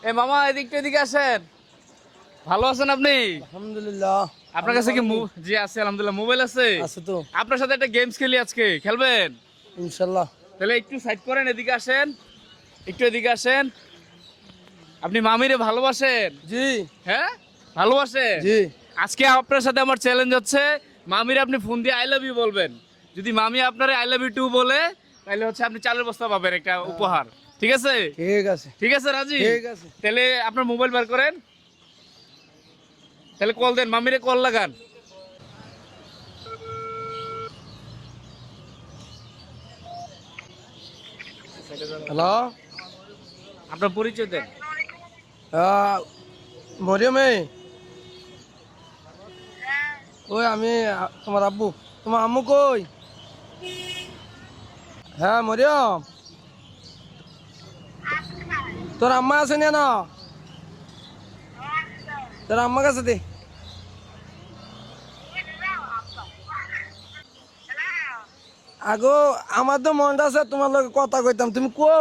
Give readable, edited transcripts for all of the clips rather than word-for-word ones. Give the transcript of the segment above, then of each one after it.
এ মামা এদিকে আসেন। ভালো আছেন আপনি? আলহামদুলিল্লাহ। আপনার কাছে কি জি আছে আলহামদুলিল্লাহ। মোবাইল আছে? আছে তো আপনার সাথে একটা গেমস খেলি আজকে, খেলবেন? ইনশাল্লাহ। তাহলে একটু সাইড করেন, এদিকে আসেন, একটু এদিকে আসেন। আপনি মামিরে ভালোবাসেন? জি হ্যাঁ ভালোবাসেন। জি। আজকে আপনার সাথে আমার চ্যালেঞ্জ হচ্ছে, মামিরে আপনি ফোন দিয়ে আই লাভ ইউ বলবেন। যদি মামি আপনার আই লাভ ইউ টু বলে, তাহলে হচ্ছে আপনি চালের বস্তা পাবেন একটা উপহার। ঠিক আছে? ঠিক আছে ঠিক আছে রাজি? ঠিক আছে। তাহলে আপনার মোবাইল বের করেন, তাহলে কল দেন, মামিরে কল লাগান। হ্যালো, আপনার পরিচয় দেন। মরিয়মে, ওই আমি তোমার আব্বু। তোমার আম্মু কই? হ্যাঁ মরিয়ম, তোর আম্মা আছে না? তোর আম্মা কাছে দে। আগো আমার তো মনটা আছে তোমার লগে কথা কইতাম, তুমি কো?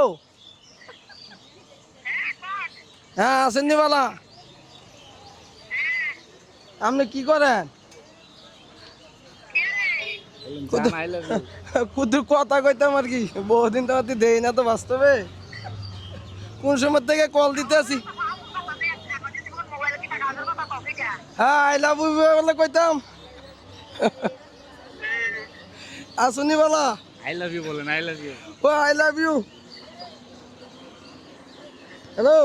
হ্যাঁ আছেন নি বালা? আপনি কি করেন? কুদুর কথা কইতাম আর কি, বহুদিন তো দেই না তো বাস্তবে। কোন সময় থেকে কল দিতে আছি। হ্যাঁ আই লাভ ইউ বলে কইতাম। আসুনি বালা? আই লাভ ইউ বলেন, আই লাভ ইউ। ও আই লাভ ইউ। হ্যালো,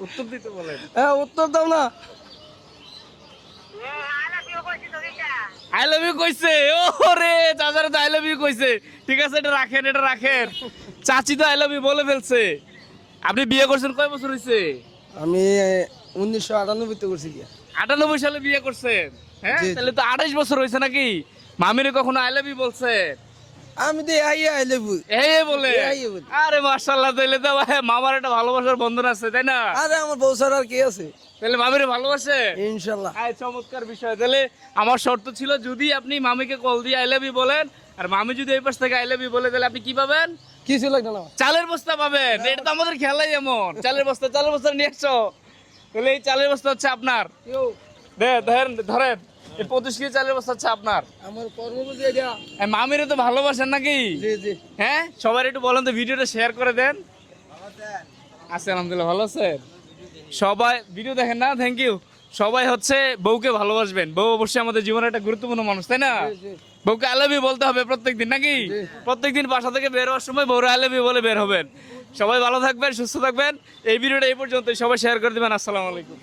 উত্তর দিতে বলেন। হ্যাঁ উত্তর দাও না। আই লাভ ইউ কইছে। ও রে, চাচারে তো আই লাভ ইউ কইছে। ঠিক আছে, এটা রাখেন, এটা রাখেন। চাচি তো আই লাভ ইউ বলে ফেলছে। আপনি বিয়ে করছেন কয় বছর হইছে? আমি 1998 করছি গিয়া। 98 সালে বিয়ে করছেন? হ্যাঁ, জি, জি। তাহলে তো 28 বছর হয়েছে নাকি? মামিরে কখনো আই লাভ ইউ বলছে? আমি তো আই লাভ ইউ। এই বলে? এই বলে। আরে মাশাআল্লাহ, তাহলে তো মামার একটা ভালোবাসার বন্ধন আছে, তাই না? আরে আমার বউ ছাড়া আর কে আছে? তাহলে মামিরে ভালোবাসে? ইনশাল্লাহ। আয়, চমৎকার বিষয়। তাহলে আমার শর্ত ছিল, যদি আপনি মামিকে কল দিয়ে আই লাভ ইউ বলেন, আর মামি যদি এই পাশ থেকে আই লাভ ইউ বলে, তাহলে আপনি কি পাবেন? কিছু লাগবে না। চালের বস্তা পাবেন। এটা তো আমাদের খেলাই এমন। চালের বস্তা নিয়ে আসছো। তাহলে এই চালের বস্তা হচ্ছে আপনার। ধরেন ধরেন, এই 25 কেজি চালের বস্তা হচ্ছে আপনার। আমার কর্মবুঝি এটা। মামিরে তো ভালোবাসেন নাকি? জি জি। হ্যাঁ, সবার একটু বলেন তো, ভিডিওটা শেয়ার করে দেন। আছে আলহামদুলিল্লাহ, ভালো আছেন সবাই? ভিডিও দেখেন না? Thank you. সবাই হচ্ছে বউকে ভালোবাসবেন। বউ অবশ্যই আমাদের জীবনের একটা গুরুত্বপূর্ণ মানুষ, তাই না? বউকে আই লাভ ইউ বলতে হবে প্রত্যেকদিন, নাকি? প্রত্যেকদিন বাসা থেকে বের হওয়ার সময় বউরা আই লাভ ইউ বলে বের হবেন। সবাই ভালো থাকবেন, সুস্থ থাকবেন। এই ভিডিওটা এই পর্যন্ত, সবাই শেয়ার করে দিবেন। আসসালামু আলাইকুম।